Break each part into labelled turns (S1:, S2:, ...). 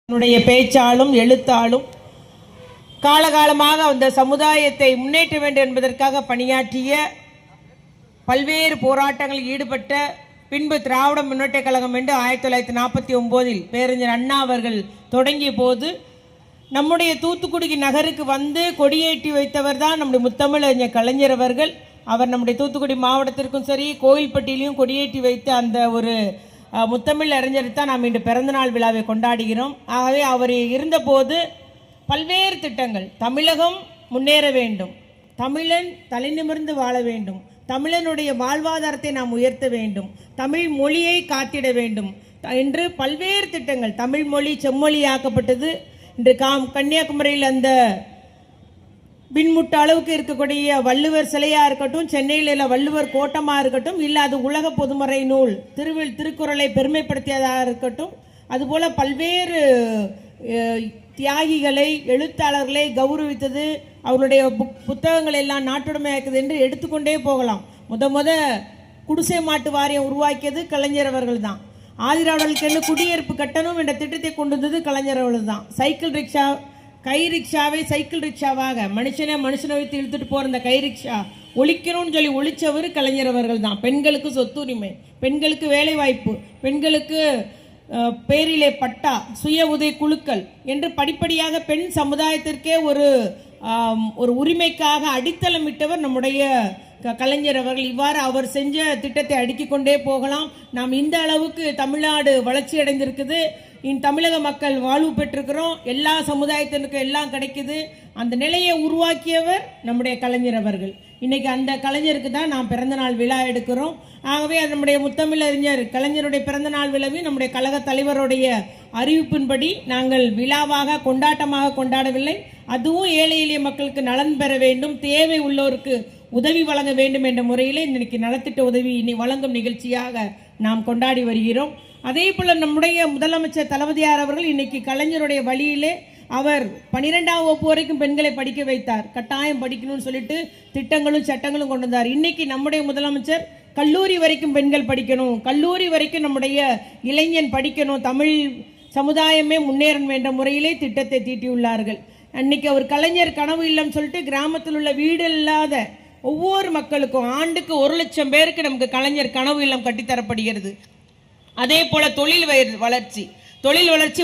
S1: என்னுடைய பேச்சாலும் எழுத்தாலும் காலகாலமாக அந்த சமுதாயத்தை முன்னேற்ற வேண்டும் என்பதற்காக பணியாற்றிய பல்வேறு போராட்டங்களில் ஈடுபட்ட பின்பு திராவிட முன்னேற்ற கழகம் என்று 1949 பேரறிஞர் அண்ணா அவர்கள் தொடங்கிய போது நம்முடைய தூத்துக்குடி நகருக்கு வந்து கொடியேற்றி வைத்தவர் தான் நம்முடைய முத்தமிழறிஞர் கலைஞர் அவர்கள். அவர் நம்முடைய தூத்துக்குடி மாவட்டத்திற்கும் சரி கோயில்பட்டியிலையும் கொடியேற்றி வைத்த அந்த ஒரு முத்தமிழ் அறிஞர் தான் நாம் இன்று பிறந்தநாள் விழாவை கொண்டாடுகிறோம். ஆகவே அவர் இருந்தபோது பல்வேறு திட்டங்கள், தமிழகம் முன்னேற வேண்டும், தமிழன் தலைநிமிர்ந்து வாழ வேண்டும், தமிழனுடைய வாழ்வாதாரத்தை நாம் உயர்த்த வேண்டும், தமிழ் மொழியை காத்திட வேண்டும் என்று பல்வேறு திட்டங்கள். தமிழ் மொழி செம்மொழியாக்கப்பட்டது. இன்று கன்னியாகுமரியில் அந்த பின்முட்ட அளவுக்கு இருக்கக்கூடிய வள்ளுவர் சிலையாக இருக்கட்டும், சென்னையில் வள்ளுவர் கோட்டமாக இருக்கட்டும், இல்லை அது உலக பொதுமறை நூல் திருக்குறளை பெருமைப்படுத்தியதாக இருக்கட்டும், அதுபோல் பல்வேறு தியாகிகளை எழுத்தாளர்களை கௌரவித்தது, அவருடைய புத்தகங்கள் எல்லாம் நாட்டுடைமையாக்குது என்று எடுத்துக்கொண்டே போகலாம். முத குடிசை மாட்டு வாரியம் உருவாக்கியது கலைஞர் அவர்கள் தான். ஆதிராடலுக்கு குடியிருப்பு கட்டணம் என்ற திட்டத்தை கொண்டு வந்தது கலைஞர் அவர்கள் தான். சைக்கிள் ரிக்ஷா, கை ரிக்ஷாவை சைக்கிள் ரிக்ஷாவாக மனுஷனை வைத்து இழுத்துட்டு போகிற அந்த கை ரிக்ஷா ஒழிக்கணும்னு சொல்லி ஒழிச்சவர் கலைஞர் அவர்கள் தான். பெண்களுக்கு சொத்துரிமை, பெண்களுக்கு வேலை வாய்ப்பு, பெண்களுக்கு பேரிலே பட்டா, சுய உதவி குழுக்கள் என்று படிப்படியாக பெண் சமுதாயத்திற்கே ஒரு உரிமைக்காக அடித்தளமிட்டவர் நம்முடைய கலைஞர் அவர்கள். இவ்வாறு அவர் செஞ்ச திட்டத்தை அடுக்கிக் கொண்டே போகலாம். நாம் இந்த அளவுக்கு தமிழ்நாடு வளர்ச்சி அடைந்திருக்குது. தமிழக மக்கள் வாழ்வு பெற்றிருக்கிறோம். எல்லா சமுதாயத்தினருக்கும் எல்லாம் கிடைக்குது. அந்த நிலையை உருவாக்கியவர் நம்முடைய கலைஞர் அவர்கள். இன்னைக்கு அந்த கலைஞருக்கு தான் நாம் பிறந்தநாள் விழா எடுக்கிறோம். ஆகவே நம்முடைய முத்தமிழறிஞர் கலைஞருடைய பிறந்தநாள் விழாவை நம்முடைய கழக தலைவருடைய அறிவிப்பின்படி நாங்கள் விழாவாக கொண்டாட்டமாக கொண்டாடவில்லை. அதுவும் ஏழை எளிய மக்களுக்கு நலன் பெற வேண்டும், தேவை உள்ளோருக்கு உதவி வழங்க வேண்டும் என்ற முறையிலே இன்னைக்கு நலத்திட்ட உதவி வழங்கும் நிகழ்ச்சியாக நாம் கொண்டாடி வருகிறோம். அதே போல நம்முடைய முதலமைச்சர் தளபதியார் அவர்கள் இன்னைக்கு கலைஞருடைய வழியிலே அவர் 12ஆம் வகுப்பு வரைக்கும் பெண்களை படிக்க வைத்தார். கட்டாயம் படிக்கணும்னு சொல்லிட்டு திட்டங்களும் சட்டங்களும் கொண்டு வந்தார். இன்னைக்கு நம்முடைய முதலமைச்சர் கல்லூரி வரைக்கும் பெண்கள் படிக்கணும், கல்லூரி வரைக்கும் நம்முடைய இளைஞன் படிக்கணும், தமிழ் சமுதாயமே முன்னேறும் என்ற முறையிலே திட்டத்தை தீட்டியுள்ளார்கள். அன்னைக்கு அவர் கலைஞர் கனவு இல்லம் சொல்லிட்டு கிராமத்தில் உள்ள வீடு இல்லாத ஒவ்வொரு மக்களுக்கும் ஆண்டுக்கு 1 லட்சம் பேருக்கு நமக்கு கலைஞர் கனவு இல்லம் கட்டித்தரப்படுகிறது. அதே போல தொழில் வளர்ச்சி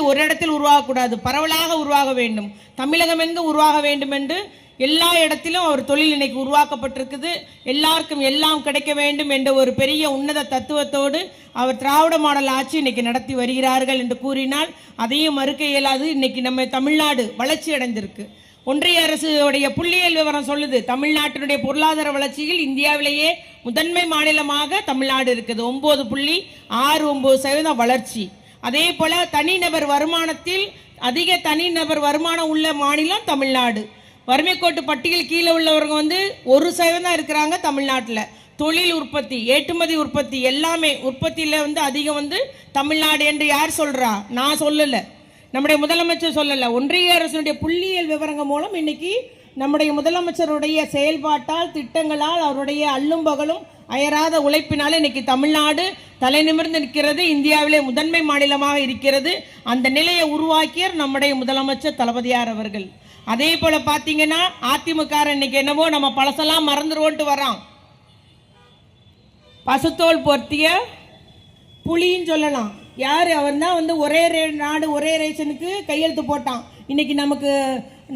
S1: ஒரு இடத்தில் உருவாகக்கூடாது, பரவலாக உருவாக வேண்டும், தமிழகம் எங்கு உருவாக வேண்டும் என்று எல்லா இடத்திலும் அவர் தொழில் இன்னைக்கு உருவாக்கப்பட்டிருக்குது. எல்லாருக்கும் எல்லாம் கிடைக்க வேண்டும் என்ற ஒரு பெரிய உன்னத தத்துவத்தோடு அவர் திராவிட மாடல் ஆட்சி இன்னைக்கு நடத்தி வருகிறார்கள் என்று கூறினால் அதையும் மறுக்க இயலாது. இன்னைக்கு நம்ம தமிழ்நாடு வளர்ச்சி அடைந்திருக்கு. ஒன்றிய அரசுடைய புள்ளியியல் விவரம் சொல்லுது, தமிழ்நாட்டினுடைய பொருளாதார வளர்ச்சியில் இந்தியாவிலேயே முதன்மை மாநிலமாக தமிழ்நாடு இருக்குது. 9.69% வளர்ச்சி. அதே போல தனிநபர் வருமானத்தில் அதிக தனிநபர் வருமானம் உள்ள மாநிலம் தமிழ்நாடு. வறுமை கோட்டு பட்டியல் கீழே உள்ளவங்க 1% தான் இருக்கிறாங்க தமிழ்நாட்டில். தொழில் உற்பத்தி, ஏற்றுமதி உற்பத்தி, எல்லாமே உற்பத்தியில் அதிகம் தமிழ்நாடு என்று யார் சொல்றா? நான் சொல்லலை, நம்முடைய முதலமைச்சர் சொல்லல. ஒன்றிய அரசுடைய புள்ளியியல் விவரங்கள் மூலம் இன்னைக்கு நம்முடைய முதலமைச்சருடைய செயல்பாட்டால், திட்டங்களால், அவருடைய அல்லும் பகலும் அயராத உழைப்பினால இன்னைக்கு தமிழ்நாடு தலை நிமிர்ந்து நிற்கிறது, இந்தியாவிலே முதன்மை மாநிலமாக இருக்கிறது. அந்த நிலையை உருவாக்கியர் நம்முடைய முதலமைச்சர் தளபதியார் அவர்கள். அதே போல பாத்தீங்கன்னா அதிமுக இன்னைக்கு என்னவோ நம்ம பழசெல்லாம் மறந்துருவோன்ட்டு வரான். பசுத்தோல் பொருத்திய புலின்னு சொல்லலாம். யார்? அவன் தான் ஒரே நாடு ஒரே ரேஷனுக்கு கையெழுத்து போட்டான். இன்னைக்கு நமக்கு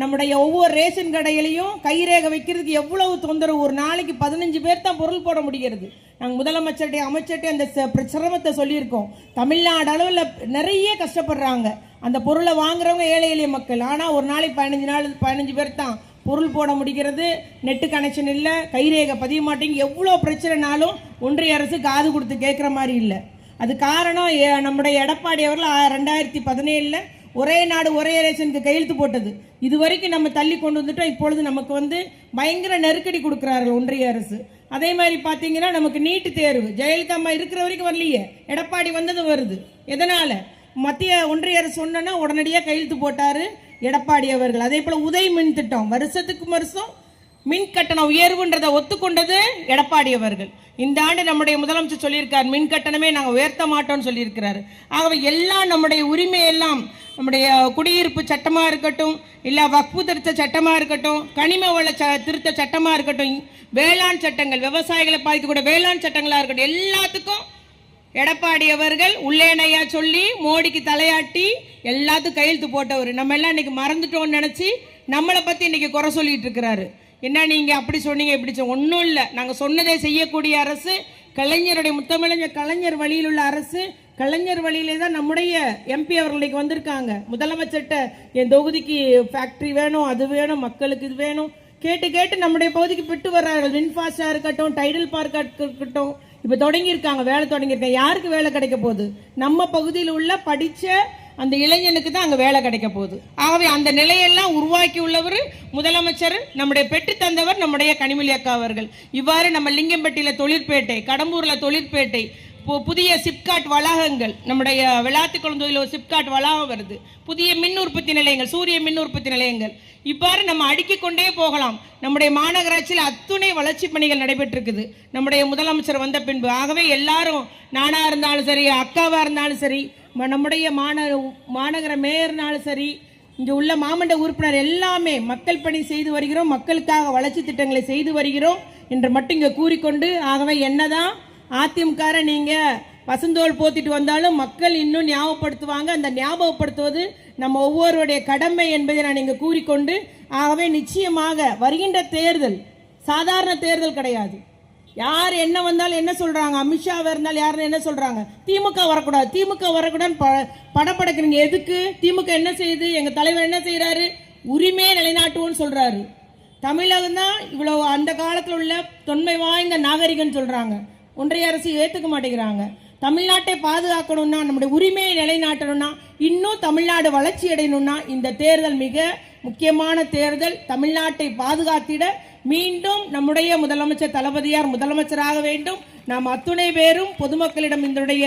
S1: நம்முடைய ஒவ்வொரு ரேஷன் கடையிலையும் கைரேகை வைக்கிறதுக்கு எவ்வளவு தொந்தரவு. ஒரு நாளைக்கு 15 பேர் தான் பொருள் போட முடிகிறது. நாங்கள் முதலமைச்சர்கிட்ட அமைச்சர்கிட்ட அந்த சிரமத்தை சொல்லியிருக்கோம். தமிழ்நாடு அளவில் நிறைய கஷ்டப்படுறாங்க அந்த பொருளை வாங்குறவங்க, ஏழை எளிய மக்கள். ஆனால் ஒரு நாளைக்கு 15 பேர் தான் பொருள் போட முடிகிறது. நெட்டு கனெக்ஷன் இல்லை, கைரேகை பதிய மாட்டேங்க. எவ்வளோ பிரச்சனைனாலும் ஒன்றிய அரசு காது கொடுத்து கேட்குற மாதிரி இல்லை. அது காரணம் நம்முடைய எடப்பாடி அவர்கள் 2017 ஒரே நாடு ஒரே ரேஷனுக்கு கையெழுத்து போட்டது. இது வரைக்கும் நம்ம தள்ளி கொண்டு வந்துட்டோம். இப்பொழுது நமக்கு பயங்கர நெருக்கடி கொடுக்குறார்கள் ஒன்றிய அரசு. அதே மாதிரி பார்த்தீங்கன்னா நமக்கு நீட்டு தேர்வு ஜெயலலிதா அம்மா இருக்கிற வரைக்கும் வரலையே, எடப்பாடி வந்தது வருது. எதனால? மத்திய ஒன்றிய அரசு சொன்னா உடனடியாக கையெழுத்து போட்டாரு எடப்பாடி அவர்கள். அதே போல உதய் மின் திட்டம் வருஷத்துக்கு வருஷம் மின் கட்டண உயர்வுன்றதை ஒத்துக்கொண்டது எடப்பாடி அவர்கள். இந்த ஆண்டு நம்முடைய முதலமைச்சர் சொல்லியிருக்கார், மின் கட்டணமே நாங்கள் உயர்த்த மாட்டோம்னு சொல்லியிருக்கிறாரு. ஆகவே எல்லாம் நம்முடைய உரிமை எல்லாம் நம்முடைய குடியிருப்பு சட்டமா இருக்கட்டும், இல்ல வக்ஃபு திருத்த சட்டமா இருக்கட்டும், கனிம வள திருத்த சட்டமா இருக்கட்டும், வேளாண் சட்டங்கள், விவசாயிகளை பாதிக்கக்கூடிய வேளாண் சட்டங்களா இருக்கட்டும், எல்லாத்துக்கும் எடப்பாடி அவர்கள் உள்ளேனையா சொல்லி மோடிக்கு தலையாட்டி எல்லாத்துக்கும் கையெழுத்து போட்டவர். நம்ம எல்லாம் இன்னைக்கு மறந்துட்டோம்னு நினைச்சு நம்மளை பத்தி இன்னைக்கு குறை சொல்லிட்டு இருக்கிறாரு. என்ன நீங்க அப்படி சொன்னீங்க இப்படி ஒன்றும் இல்லை, நாங்க சொன்னதை செய்யக்கூடிய அரசு, கலைஞருடைய முத்தமிழஞ்சர் கலைஞர் வழியில் உள்ள அரசு. கலைஞர் வழியிலே தான் நம்முடைய எம்பி அவர்களுக்கு வந்திருக்காங்க. முதலமைச்சர்கிட்ட என் தொகுதிக்கு ஃபேக்டரி வேணும், அது வேணும், மக்களுக்கு இது வேணும் கேட்டு கேட்டு நம்முடைய பகுதிக்கு பெற்று வர்றார்கள். வின்ஃபாஸ்டா இருக்கட்டும், டைடல் பார்க்கா இருக்கட்டும், இப்ப தொடங்கியிருக்காங்க, வேலை தொடங்கியிருக்காங்க. யாருக்கு வேலை கிடைக்க போகுது? நம்ம பகுதியில் உள்ள படிச்ச அந்த இளைஞனுக்கு தான் அங்க வேலை கிடைக்க போகுது. ஆகவே அந்த நிலையெல்லாம் உருவாக்கி உள்ளவர் முதலமைச்சர், நம்முடைய பெற்று தந்தவர் நம்முடைய கனிமொழி அக்கா அவர்கள். இவ்வாறு நம்ம லிங்கம்பட்டியில தொழிற்பேட்டை, கடம்பூர்ல தொழிற்பேட்டை, புதிய சிப்காட் வளாகங்கள், நம்முடைய விளாத்துக்குளந்தூரில் ஒரு சிப்காட் வளாகம் வருது, புதிய மின் உற்பத்தி நிலையங்கள், சூரிய மின் உற்பத்தி நிலையங்கள், இவ்வாறு நம்ம அடுக்கிக் கொண்டே போகலாம். நம்முடைய மாநகராட்சியில் அத்துணை வளர்ச்சி பணிகள் நடைபெற்றிருக்குது நம்முடைய முதலமைச்சர் வந்த பின்பு. ஆகவே எல்லாரும், நானா இருந்தாலும் சரி, அக்காவா இருந்தாலும் சரி, நம்முடைய மாநகர மேயர்னாலும் சரி, இங்க உள்ள மாமண்ட உறுப்பினர் எல்லாமே மக்கள் பணி செய்து வருகிறோம், மக்களுக்காக வளர்ச்சி திட்டங்களை செய்து வருகிறோம் என்று மட்டும் இங்க கூறிக்கொண்டு, ஆகவே என்னதான் அதிமுக நீங்க பசுந்தோல் போத்திட்டு வந்தாலும் மக்கள் இன்னும் ஞாபகப்படுத்துவாங்க. அந்த ஞாபகப்படுத்துவது நம்ம ஒவ்வொருடைய கடமை என்பதை நான் இங்க கூறிக்கொண்டு, ஆகவே நிச்சயமாக வருகின்ற தேர்தல் சாதாரண தேர்தல் கிடையாது. யார் என்ன வந்தாலும் என்ன சொல்றாங்க, அமித்ஷாவா இருந்தாலும் யாருன்னு என்ன சொல்றாங்க, திமுக வரக்கூடாது, திமுக வரக்கூடாதுன்னு படப்படக்குறீங்க. எதுக்கு? திமுக என்ன செய்யுது? எங்க தலைவர் என்ன செய்யறாரு? உரிமையை நிலைநாட்டுவோன்னு சொல்றாரு. தமிழகம் தான் இவ்வளவு அந்த காலத்தில் உள்ள தொன்மை வாய்ந்த நாகரிகம் சொல்றாங்க. ஒன்றிய அரசு ஏத்துக்க மாட்டேங்கிறாங்க. தமிழ்நாட்டை பாதுகாக்கணும்னா, நம்முடைய உரிமையை நிலைநாட்டணும்னா, இன்னும் தமிழ்நாடு வளர்ச்சி அடையணும்னா இந்த தேர்தல் மிக முக்கியமான தேர்தல். தமிழ்நாட்டை பாதுகாத்திட மீண்டும் நம்முடைய முதலமைச்சர் தளபதியார் முதலமைச்சராக வேண்டும். நாம் அத்துணை பேரும் பொதுமக்களிடம் இந்த தமிழகத்தினுடைய